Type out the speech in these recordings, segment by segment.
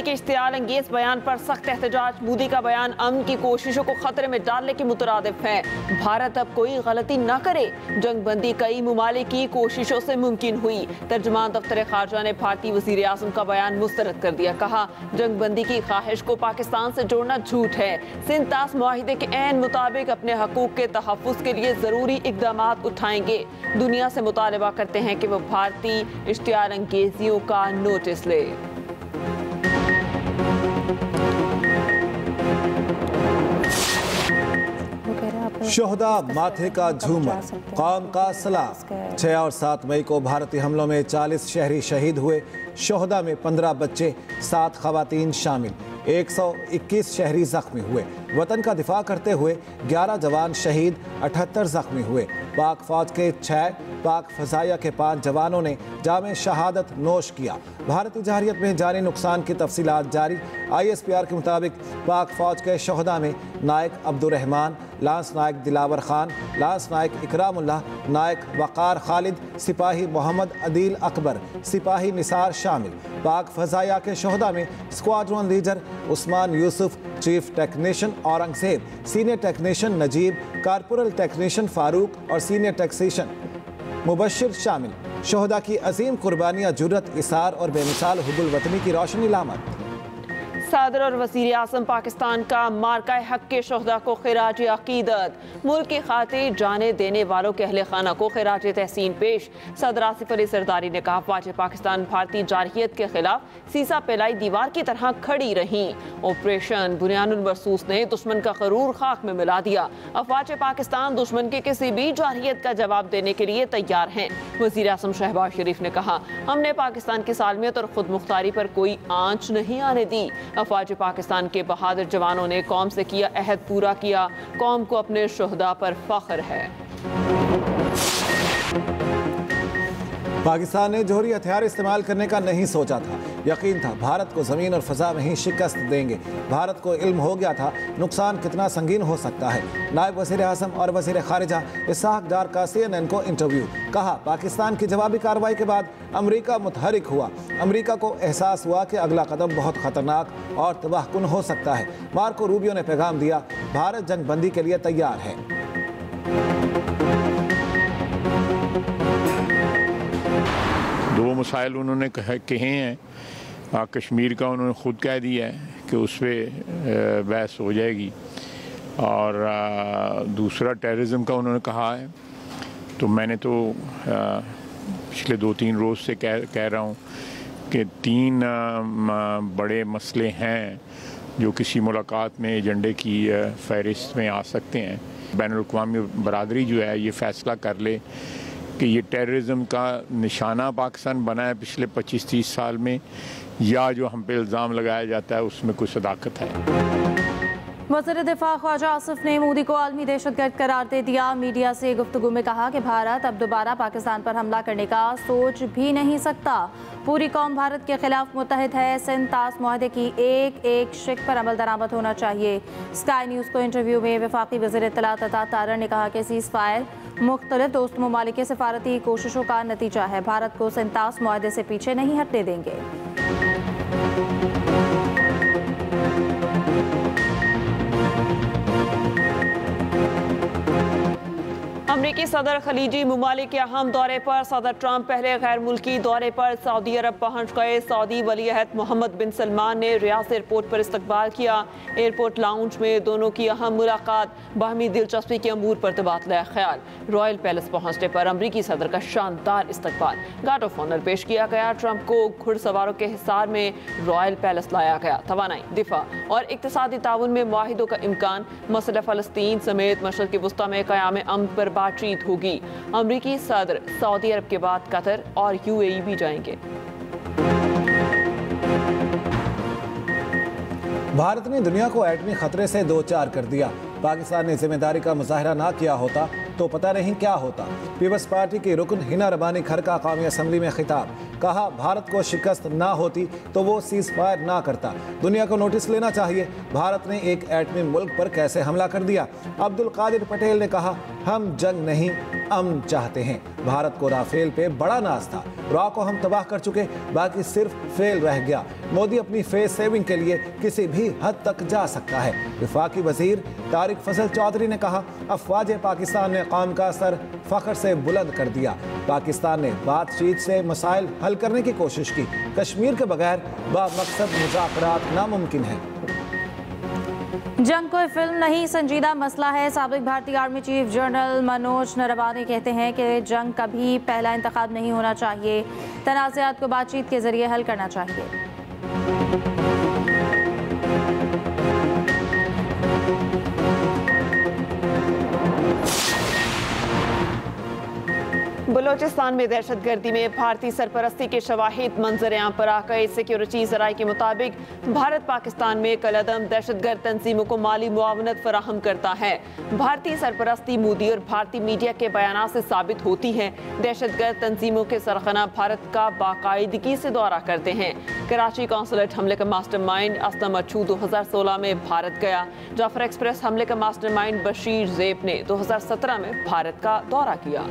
के इश्तियाल अंगेज बयान पर सख्त एहतजाज। मोदी का बयान अमन की कोशिशों को खतरे में डालने के मुतरादिफ है। भारत अब कोई गलती न करे, जंगबंदी कई मुमालिक की कोशिशों से मुमकिन हुई। तर्जुमान दफ्तर खारजा ने भारतीय वज़ीर आज़म का बयान मुस्तरद कर दिया। कहा, जंगबंदी की ख्वाहिश को पाकिस्तान से जोड़ना झूठ है। सिंध तास मुआहिदे के ऐन मुताबिक अपने हकूक के तहफ़्फ़ुज़ के लिए ज़रूरी इक़दाम उठाएंगे। दुनिया से मुतालबा करते हैं कि वह भारतीय इश्तियाल अंगेजियों का नोटिस ले। शोहदा माथे का झूमर, कौम का सलाम। 6 और 7 मई को भारतीय हमलों में 40 शहरी शहीद हुए। शोहदा में 15 बच्चे, 7 खवातीन शामिल। 121 शहरी जख्मी हुए। वतन का दिफा करते हुए 11 जवान शहीद, 78 जख्मी हुए। पाक फौज के 6, पाक फजाइया के 5 जवानों ने जामे शहादत नोश किया। भारतीय जहरियत में जानी नुकसान की तफसीलात जारी। ISPR के मुताबिक पाक फौज के शोहदा में नायक अब्दुर्रहमान, लांस नायक दिलावर खान, लांस नायक इकरामुल्लाह, नायक वक़ार खालिद, सिपाही मोहम्मद अदील अकबर, सिपाही निसार शामिल। पाक फजाइया के शोहदा में squadron leader Usman Yusuf, chief technician Aurangzeb, senior technician Najeeb, corporal technician Farooq और सीनियर टेक्नीशियन मुबशिर शामिल। शोहदा की अजीम कुर्बानियाँ जुर्रत, इसार और बेमिसाल हुब्बुल वतनी की रोशनी लामत। सदर और वज़ीर आज़म पाकिस्तान का मार्का हक के शोहदा को खिराज अकीदत। मुल्क की खातिर जाने देने वालों के अहले खाना को खिराज तहसीन पेश। सदर आसिफ अली सरदारी ने कहा, अफवाज पाकिस्तान भारतीय जारहियत के खिलाफ सीसा फैलाई दीवार की तरह खड़ी रहीं। ऑपरेशन बुनियानुल मरसूस ने दुश्मन का गरूर खाक में मिला दिया। अफवाज पाकिस्तान दुश्मन के किसी भी जारहियत का जवाब देने के लिए तैयार हैं। वज़ीर आज़म शहबाज शरीफ ने कहा, हमने पाकिस्तान की सालमियत और खुद मुख्तारी पर कोई आंच नहीं आने दी। अफवाज पाकिस्तान के बहादुर जवानों ने कौम से किया अहद पूरा किया। कौम को अपने शोहदा पर फख्र है। पाकिस्तान ने जोहरी हथियार इस्तेमाल करने का नहीं सोचा था। यकीन था भारत को ज़मीन और फ़ज़ा में ही शिकस्त देंगे। भारत को इल्म हो गया था नुकसान कितना संगीन हो सकता है। नायब वज़ीर आज़म और वज़ीर ख़ारिजा इसहाक़ डार का CNN को इंटरव्यू। कहा, पाकिस्तान की जवाबी कार्रवाई के बाद अमरीका मुतहरिक हुआ। अमरीका को एहसास हुआ कि अगला कदम बहुत ख़तरनाक और तबाहकुन हो सकता है। मार्को रूबियो ने पैगाम दिया, भारत जंगबंदी के लिए तैयार है। दो मसाइल उन्होंने कहे हैं। कश्मीर का उन्होंने ख़ुद कह दिया है कि उस पर बहस हो जाएगी, और दूसरा टेररिज्म का उन्होंने कहा है। तो मैंने तो पिछले 2-3 रोज़ से कह रहा हूँ कि 3 बड़े मसले हैं जो किसी मुलाकात में एजेंडे की फहरिस्त में आ सकते हैं। बैनुल-अक़वामी बरादरी जो है ये फ़ैसला कर ले कि ये टेररिज्म का निशाना पाकिस्तान बना है पिछले 25-30 साल में, या जो हम पे इल्ज़ाम लगाया जाता है उसमें कोई सदाकत है। वज़ीर दिफा ख्वाजा आसिफ ने मोदी को आलमी दहशतगर्द करार दे दिया। मीडिया से गुफ्तगू में कहा कि भारत अब दोबारा पाकिस्तान पर हमला करने का सोच भी नहीं सकता। पूरी कौम भारत के खिलाफ मुत्तहिद है। सिंध तास मुआहदे की एक शिक पर अमल दरामद होना चाहिए। स्काई न्यूज़ को इंटरव्यू में वफाकी वज़ीर इत्तलात अता तारर ने कहा कि सीज़ फायर मुख्तलिफ दोस्त ममालिक के सिफारती कोशिशों का नतीजा है। भारत को सिंध तास मुआहदे से पीछे नहीं हटने देंगे। अमरीकी सदर खलीजी मुमालिक के अहम दौरे पर। सदर ट्रंप पहले गैर मुल्की दौरे पर सऊदी अरब पहुंच गए। सऊदी वलीअहद मोहम्मद बिन सलमान ने रियाद एयरपोर्ट पर इस्तकबाल किया। एयरपोर्ट लाउंज में दोनों की अहम मुलाकात, बाहमी दिलचस्पी के अमूर पर तबादला ख्याल। रॉयल पैलेस पहुंचने पर अमरीकी सदर का शानदार इस्तकबाल, गार्ड ऑफ ऑनर पेश किया गया। ट्रंप को घुड़सवारों के हिसार में रॉयल पैलेस लाया गया। तवानाई, दिफा और इक्तिसादी ताउन में मुआहिदों का इम्कान। मसला फ़लस्तीन समेत मशरिक़ वस्ता में क़याम अमन पर बातचीत होगी। अमरीकी सदर सऊदी अरब के बाद कतर और UAE भी जाएंगे। भारत ने दुनिया को एटमी खतरे से दो चार कर दिया। पाकिस्तान ने जिम्मेदारी का मुजाहरा ना किया होता तो पता नहीं क्या होता। पीपल्स पार्टी की रुकन हिना रबानी खर का कौमी असम्बली में खिताब। कहा भारत को शिकस्त ना होती तो वो सीज फायर ना करता। दुनिया को नोटिस लेना चाहिए, भारत ने एक एटमी मुल्क पर कैसे हमला कर दिया। अब्दुल कादिर पटेल ने कहा हम जंग नहीं अमन चाहते हैं। भारत को राफेल पे बड़ा नाज था, रॉ को हम तबाह कर चुके, बाकी सिर्फ फेल रह गया। मोदी अपनी फेस सेविंग के लिए किसी भी हद तक जा सकता है। वफाकी वजीर तारिक फजल चौधरी ने कहा अफवाज पाकिस्तान ने कौम का सर फख्र से बुलंद कर दिया। पाकिस्तान ने बातचीत से मसाइल हल करने की कोशिश की। कश्मीर के बगैर बामकसद मुज़ाकरात नामुमकिन है। जंग कोई फिल्म नहीं, संजीदा मसला है। साबिक भारतीय army chief general Manoj Naravane कहते हैं कि जंग कभी पहला इंतखाब नहीं होना चाहिए, तनाज़ात को बातचीत के जरिए हल करना चाहिए। बलोचिस्तान में दहशतगर्दी में भारतीय सरपरस्ती के शवाहिद मंजर-ए-आम पर आ गए। सिक्योरिटी ज़राए के मुताबिक भारत पाकिस्तान में कलअदम दहशतगर्द तंजीमों को माली मुआवनत फराहम करता है। भारतीय सरपरस्ती मोदी और भारतीय मीडिया के बयान से साबित होती है। दहशतगर्द तंजीमों के सरगना भारत का बाकायदगी से दौरा करते हैं। कराची कौंसलेट हमले का मास्टरमाइंड असलम अच्छू 2016 में भारत गया। जाफर एक्सप्रेस हमले का मास्टरमाइंड बशीर ज़ेब ने 2017 में भारत का दौरा किया।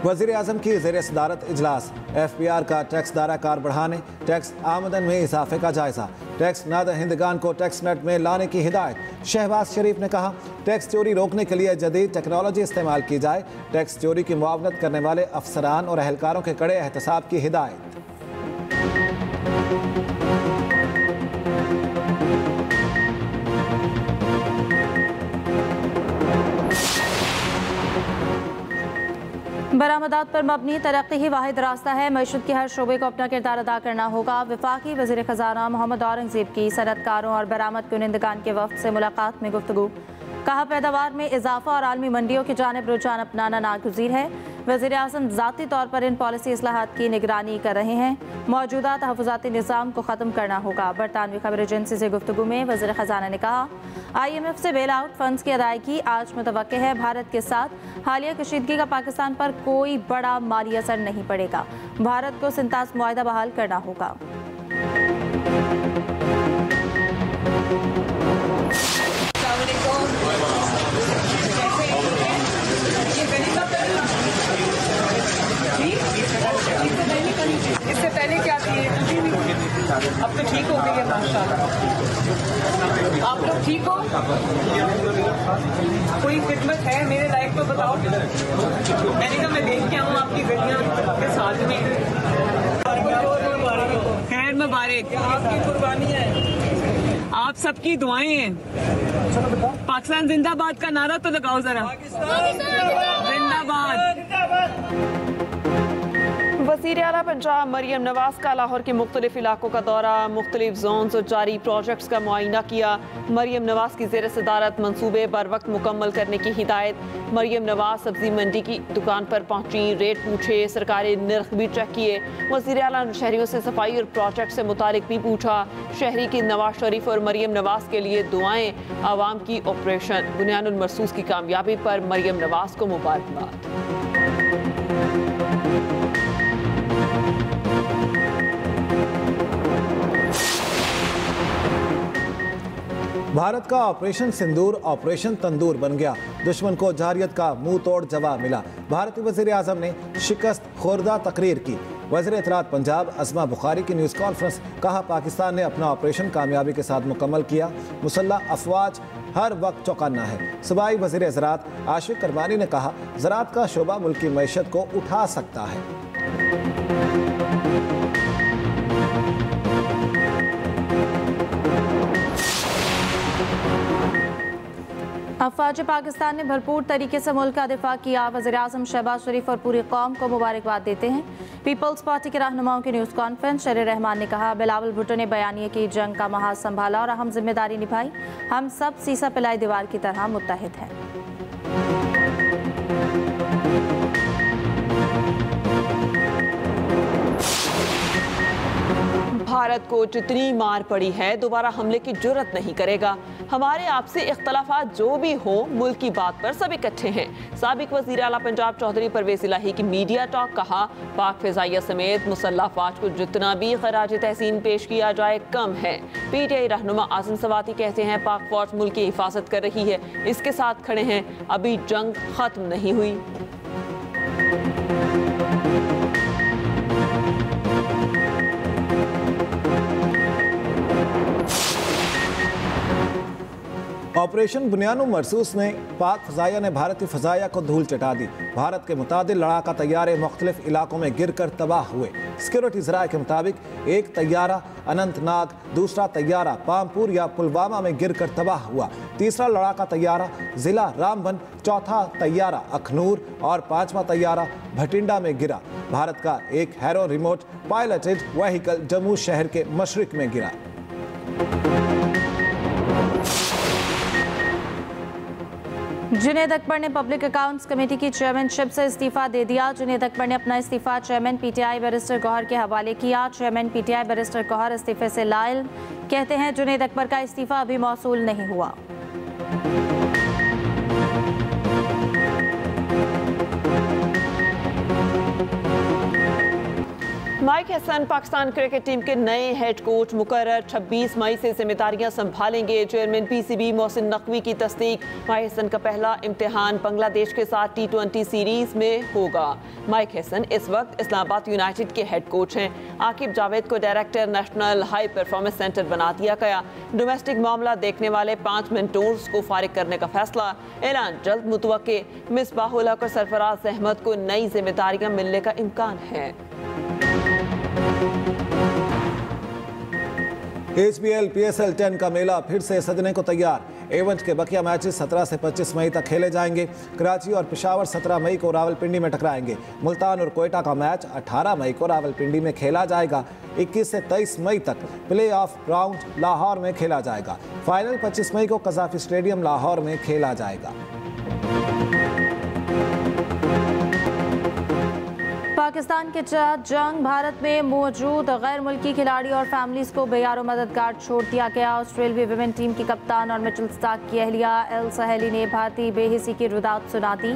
वज़ीर आज़म की ज़ेर सदारत इजलास। FBR का टैक्स दायरा कार बढ़ाने, टैक्स आमदन में इजाफे का जायजा, टैक्स नादहिंदगान को टैक्स नेट में लाने की हिदायत। शहबाज शरीफ ने कहा टैक्स चोरी रोकने के लिए जदीद टेक्नोलॉजी इस्तेमाल की जाए। टैक्स चोरी की मुआवनत करने वाले अफसरान और अहलकारों के कड़े एहतसाब की हिदायत। बरामदात पर मबनी तरक्की ही वाहिद रास्ता है। मईशत के हर शोबे को अपना किरदार अदा करना होगा। वफाकी वज़ीर ख़जाना मोहम्मद औरंगज़ेब की सनतकारों और बरामद कुनिंदगान के वफ़द से मुलाकात में गुफ्तगू। कहा पैदावार में इजाफा और आलमी मंडियों की जानिब रुझान अपनाना नागुज़ीर है। वज़ीर आज़म ज़ाती तौर पर इन पॉलिसी इस्लाहात की निगरानी कर रहे हैं। मौजूदा तहफ़्फ़ुज़ाती निज़ाम को ख़त्म करना होगा। बरतानवी खबर एजेंसी से गुफ्तगू में वज़ीर ख़जाना ने कहा IMF से बेल आउट फंड्स की अदायगी आज मुतवक्के है। भारत के साथ हालिया कशीदगी का पाकिस्तान पर कोई बड़ा माली असर नहीं पड़ेगा। भारत को सिंतास मुआहदा बहाल करना होगा। इससे पहले क्या थी? अब तो ठीक हो गई है माशाल्लाह। आप लोग ठीक हो? कोई खिदमत है मेरे लायक तो बताओ। मैंने कहा मैं देख के आऊँ आपकी गलियाँ के साथ में। खैर मुबारक, आपकी कुर्बानी है, आप सबकी दुआएं हैं। पाकिस्तान जिंदाबाद का नारा तो लगाओ जरा। जिंदाबाद। वज़ीर आला पंजाब मरियम नवाज का लाहौर के मुख्तलिफ इलाकों का दौरा, मुख्तलिफ जोन्स और जारी प्रोजेक्ट्स का मुआयना किया। मरियम नवाज की ज़ेर सदारत मनसूबे बर वक्त मुकम्मल करने की हिदायत। मरियम नवाज सब्जी मंडी की दुकान पर पहुंची, रेट पूछे, सरकारी निर्ख भी चेक किए। वज़ीर आला ने शहरियों से सफाई और प्रोजेक्ट से मुतालिक भी पूछा। शहरी की नवाज शरीफ और मरियम नवाज के लिए दुआएं। आवाम की ऑपरेशन बुनियानुल मरसूस की कामयाबी पर मरियम नवाज को मुबारकबाद। भारत का ऑपरेशन सिंदूर ऑपरेशन तंदूर बन गया। दुश्मन को जारियत का मुंह तोड़ जवाब मिला। भारतीय वज़ीर आज़म ने शिकस्त खुर्दा तकरीर की। वज़ीर इत्तलात पंजाब अज़मा बुखारी की न्यूज़ कॉन्फ्रेंस। कहा पाकिस्तान ने अपना ऑपरेशन कामयाबी के साथ मुकम्मल किया। मुसल्लह अफवाज हर वक्त चौकन्ना है। सूबाई वज़ीर ज़राअत आशिक करमानी ने कहा ज़राअत का शोबा मुल्क की मईशत को उठा सकता है। अफवाज पाकिस्तान ने भरपूर तरीके से मुल्क का दिफा किया। वज़ीर आज़म शहबाज शरीफ और पूरी कौम को मुबारकबाद देते हैं। पीपल्स पार्टी के रहनुमाओं की न्यूज़ कॉन्फ्रेंस। शरीर रहमान ने कहा बिलावल भुट्टो ने बयानिए की जंग का महाज संभाला और अहम जिम्मेदारी निभाई। हम सब सीसा पिलाई दीवार की तरह मुत्तहिद हैं। भारत को जितनी मार पड़ी है दोबारा हमले की जुर्रत नहीं करेगा। हमारे आपसी इख्तलाफात जो भी हो, मुल्क की बात पर सब इकट्ठे हैं। साबिक वज़ीर आला पंजाब चौधरी परवेज़ इलाही की मीडिया टॉक, कहा पाक फ़िज़ाइया समेत मुसल्लह फ़ौज को जितना भी खराज तहसीन पेश किया जाए कम है। PTI रहनुमा आज़म सवाती कहते हैं पाक फ़ौज मुल्क की हिफाजत कर रही है, इसके साथ खड़े हैं, अभी जंग खत्म नहीं हुई। ऑपरेशन बुनियान मरसूस में पाक फ़ज़ाइया ने भारतीय फ़ज़ाइया को धूल चटा दी। भारत के मुतादिल लड़ाका तैयारे मुख्तलिफ इलाकों में गिर कर तबाह हुए। सिक्योरिटी ज़राए के मुताबिक एक तैयारा अनंतनाग, दूसरा तैयारा पामपुर या पुलवामा में गिर कर तबाह हुआ, तीसरा लड़ाका तैयारा ज़िला रामबन, चौथा तैयारा अखनूर और पांचवा तैयारा भटिंडा में गिरा। भारत का एक harrow remote piloted vehicle Jammu शहर के मशरिक में गिरा। जुनैद अकबर ने पब्लिक अकाउंट्स कमेटी की चेयरमैनशिप से इस्तीफा दे दिया। जुनैद अकबर ने अपना इस्तीफा चेयरमैन PTI बैरिस्टर गौहर के हवाले किया। चेयरमैन PTI बैरिस्टर गौहर इस्तीफे से लाइल, कहते हैं जुनैद अकबर का इस्तीफा अभी मौसूल नहीं हुआ। Mike Hesson Pakistan cricket team के नए हेड कोच मुकर्रर, 26 मई से जिम्मेदारियां संभालेंगे। चेयरमैन PCB मोहसिन नकवी की तस्दीक। माइक हसन का पहला इम्तिहान बांग्लादेश के साथ T20 सीरीज में होगा। माइक हसन इस वक्त इस्लामाबाद यूनाइटेड के हेड कोच हैं। आकिब जावेद को director national high performance centre बना दिया गया। डोमेस्टिक मामला देखने वाले 5 मेंटोर्स को फारिग करने का फैसला। ऐलान जल्द मुतवक्के। मिसबाहुल हक और सरफराज अहमद को नई जिम्मेदारियां मिलने का इम्कान है। HBL PSL 10 का मेला फिर से सजने को तैयार। इवेंट के बकिया मैचेस 17 से 25 मई तक खेले जाएंगे। कराची और पेशावर 17 मई को रावलपिंडी में टकराएंगे। मुल्तान और कोयटा का मैच 18 मई को रावलपिंडी में खेला जाएगा। 21 से 23 मई तक प्ले ऑफ राउंड लाहौर में खेला जाएगा। फाइनल 25 मई को कज़ाफी स्टेडियम लाहौर में खेला जाएगा। पाकिस्तान के जंग भारत में मौजूद गैर मुल्की खिलाड़ी और फैमिलीज को बेयारो मददगार छोड़ दिया गया। ऑस्ट्रेलियाई विमेन टीम की कप्तान और मिचेल स्टार्क की अहलिया एल सहेली ने भारतीय बेहिसी की रुदात सुना दी।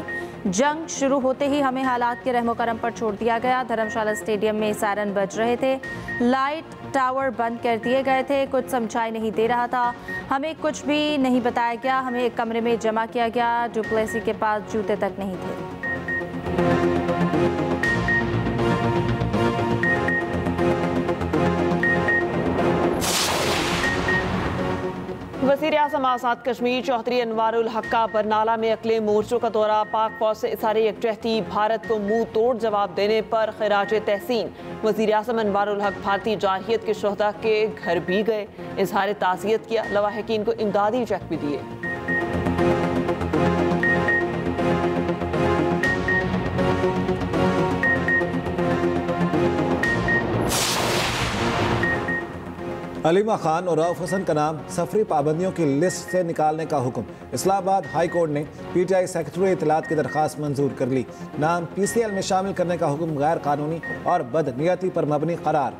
जंग शुरू होते ही हमें हालात के रहमो करम पर छोड़ दिया गया। धर्मशाला स्टेडियम में सायरन बज रहे थे, लाइट टावर बंद कर दिए गए थे, कुछ समझाई नहीं दे रहा था, हमें कुछ भी नहीं बताया गया, हमें एक कमरे में जमा किया गया। डुप्लेसी के पास जूते तक नहीं थे। वज़ीर आज़म आज़ाद कश्मीर चौधरी अनवारुल हक का बरनाला में अगले मोर्चों का दौरा। पाक फौज से इज़हारे यकजहती, भारत को मुंह तोड़ जवाब देने पर खिराज तहसीन। वज़ीर आज़म अनवारुल हक भारतीय जारहियत के शोहदा के घर भी गए, इज़हार ताज़ियत किया, लवाहिकीन को इमदादी चेक भी दिए। अलीमा खान और रऊफ हसन का नाम सफरी पाबंदियों की लिस्ट से निकालने का हुक्म। इस्लामाबाद हाई कोर्ट ने PTI सेक्रेटरी इत्तलात की दरख्वास्त मंजूर कर ली। नाम PCL में शामिल करने का हुक्म गैर कानूनी और बदनीयती पर मबनी करार।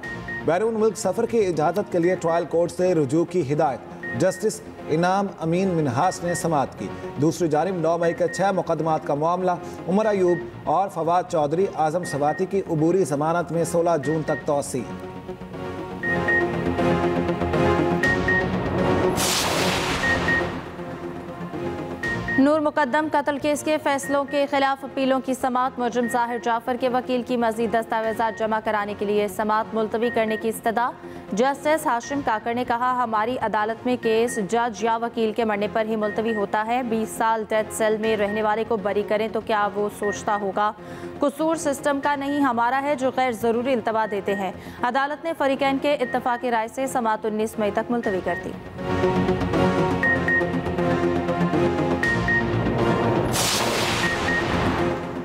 बैरून मुल्क सफ़र की इजाज़त के लिए ट्रायल कोर्ट से रुजू की हिदायत। जस्टिस इनाम अमीन मिनहास ने समाअत की। दूसरी जानिब 9 मई के 6 मुकदमात का मामला उमर अयूब और फवाद चौधरी आज़म सवाती की उबूरी जमानत में 16 जून तक तौसी। नूर मुकद्दम कत्ल केस के फैसलों के खिलाफ अपीलों की समाअत। मुजरिम ज़ाहिर जाफर के वकील की मज़ीद दस्तावेज़ात जमा कराने के लिए समाअत मुलतवी करने की इस्तदा। जस्टिस हाशिम काकर ने कहा, हमारी अदालत में केस जज या वकील के मरने पर ही मुलतवी होता है। 20 साल डेथ सेल में रहने वाले को बरी करें तो क्या वो सोचता होगा? कसूर सिस्टम का नहीं हमारा है जो गैर ज़रूरी इल्तवा देते हैं। अदालत ने फरीकैन के इत्तफाक़ी राय से समाअत 19 मई तक मुलतवी कर दी।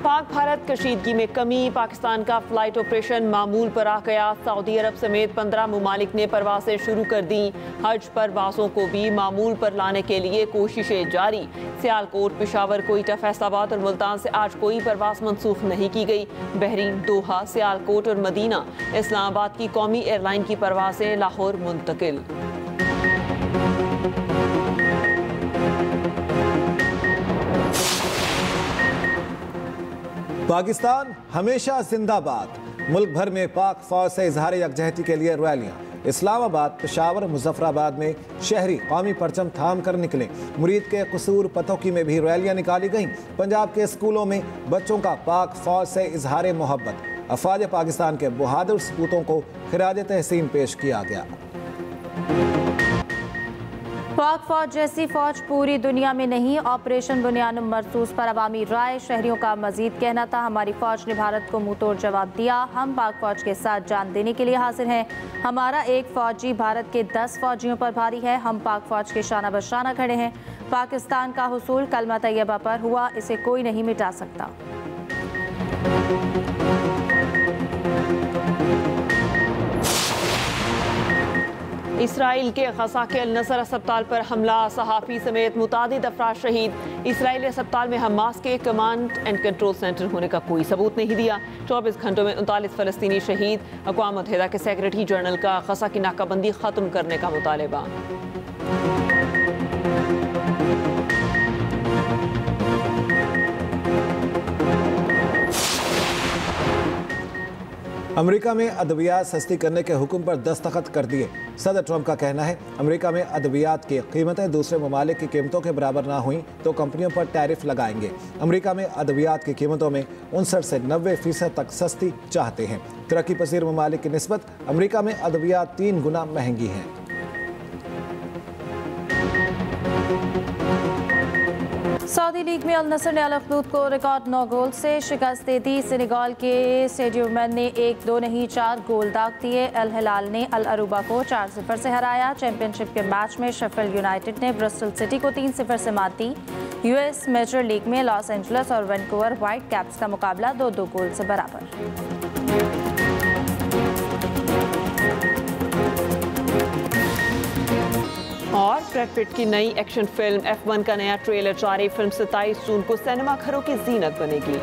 पाक पाक भारत कशीदगी में कमी, पाकिस्तान का फ्लाइट ऑपरेशन मामूल पर आ गया। सऊदी अरब समेत 15 ममालिक ने परवासें शुरू कर दी। हज परवासों को भी मामूल पर लाने के लिए कोशिशें जारी। सियालकोट, पेशावर, कोयटा, फैसलाबाद और मुल्तान से आज कोई परवास मनसूख नहीं की गई। बहरीन, दोहा, सियालकोट और मदीना, इस्लामाबाद की कौमी एयरलाइन की परवासें लाहौर मुंतकिल। पाकिस्तान हमेशा जिंदाबाद। मुल्क भर में पाक फौज से इजहार यकजहती के लिए रैलियां। इस्लामाबाद, पेशावर, मुजफ्फराबाद में शहरी कौमी परचम थाम कर निकले। मुरीद के कसूर पतोकी में भी रैलियां निकाली गईं। पंजाब के स्कूलों में बच्चों का पाक फौज से इजहार मोहब्बत। अफवाज पाकिस्तान के बहादुर सपूतों को खिराज तहसीन पेश किया गया। पाक फौज जैसी फौज पूरी दुनिया में नहीं। ऑपरेशन बुनियान मरसूस पर अवामी राय। शहरियों का मजीद कहना था, हमारी फौज ने भारत को मुंह तोड़ जवाब दिया। हम पाक फौज के साथ जान देने के लिए हाजिर हैं। हमारा एक फौजी भारत के 10 फौजियों पर भारी है। हम पाक फौज के शाना बशाना खड़े हैं। पाकिस्तान का हुसूल कलमा तैयबा पर हुआ, इसे कोई नहीं मिटा सकता। इसराइल के गजा के अल नसर अस्पताल पर हमला, सहाफ़ी समेत मुतादिद अफराद शहीद। इसराइली अस्पताल में हमास के कमांड एंड कंट्रोल सेंटर होने का कोई सबूत नहीं दिया। 24 घंटों में 39 फ़लस्तीनी शहीद। अक़वाम मुत्तहिदा के सेक्रेटरी जनरल का गजा की नाकाबंदी ख़त्म करने का मुतालबा। अमेरिका में अद्वियात सस्ती करने के हुक्म पर दस्तखत कर दिए। सदर ट्रंप का कहना है, अमेरिका में अद्वियात की कीमतें दूसरे ममालिक की कीमतों के बराबर ना हुई तो कंपनियों पर टैरिफ लगाएंगे। अमेरिका में अद्वियात की कीमतों में 59 से 90% तक सस्ती चाहते हैं। तरक्की पसीर ममालिक की निस्बत अमेरिका में अद्वियात 3 गुना महंगी हैं। सऊदी लीग में अल नसर ने अल अखदूद को रिकॉर्ड 9 गोल से शिकस्त दे दी। सेनेगाल के सेडियो मैन ने 1-2 नहीं 4 गोल दाग दिए। अल हिलाल ने अल अरूबा को 4-0 से हराया। चैंपियनशिप के मैच में शेफील्ड यूनाइटेड ने ब्रिस्टल सिटी को 3-0 से मात दी। यूएस मेजर लीग में लॉस एंजल्स और वैनकूवर व्हाइट कैप्स का मुकाबला 2-2 गोल से बराबर। और ब्रैड पिट की नई एक्शन फिल्म F1 का नया ट्रेलर जारी। फिल्म 27 जून को सिनेमा घरों की जीनत बनेगी।